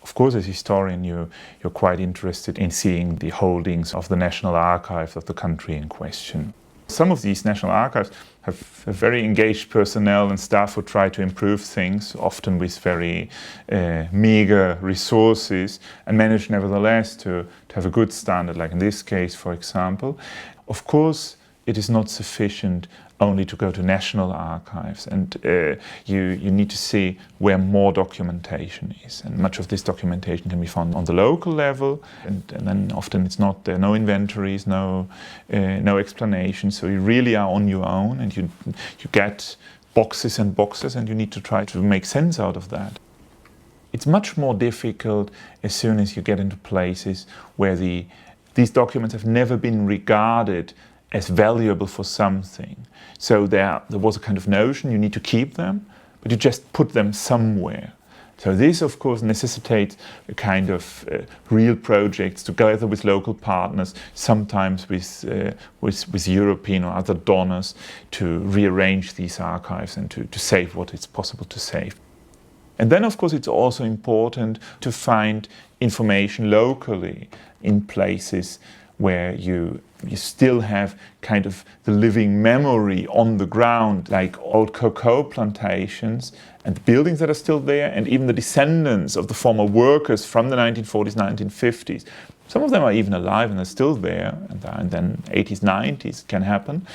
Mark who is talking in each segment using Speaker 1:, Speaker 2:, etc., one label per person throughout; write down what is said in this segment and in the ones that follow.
Speaker 1: Of course, as a historian, you're quite interested in seeing the holdings of the national archives of the country in question. Some of these national archives have very engaged personnel and staff who try to improve things, often with very meager resources, and manage nevertheless to have a good standard, like in this case, for example. Of course, it is not sufficient only to go to national archives, and you need to see where more documentation is. And much of this documentation can be found on the local level, and then often it's not there, no inventories, no explanation. So you really are on your own, and you get boxes and boxes, and you need to try to make sense out of that. It's much more difficult as soon as you get into places where these documents have never been regarded as valuable for something. So there was a kind of notion you need to keep them, but you just put them somewhere. So this, of course, necessitates a kind of real projects together with local partners, sometimes with European or other donors, to rearrange these archives and to save what is possible to save. And then, of course, it's also important to find information locally in places where you still have kind of the living memory on the ground, like old cocoa plantations and the buildings that are still there, and even the descendants of the former workers from the 1940s, 1950s. Some of them are even alive and they're still there, and then 80s, 90s can happen,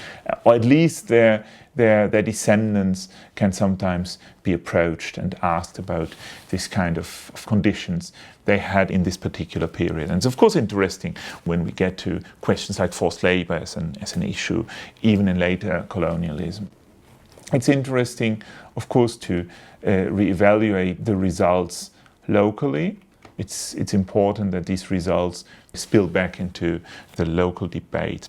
Speaker 1: or at least their descendants can sometimes be approached and asked about this kind of conditions they had in this particular period. And it's of course interesting when we get to questions like forced labor as an issue, even in later colonialism. It's interesting, of course, to reevaluate the results locally. It's important that these results spill back into the local debate.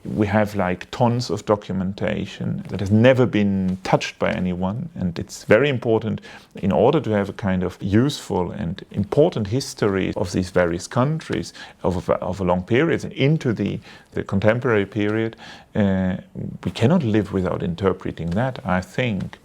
Speaker 1: We have like tons of documentation that has never been touched by anyone, and it's very important in order to have a kind of useful and important history of these various countries of a long period and into the contemporary period. We cannot live without interpreting that, I think.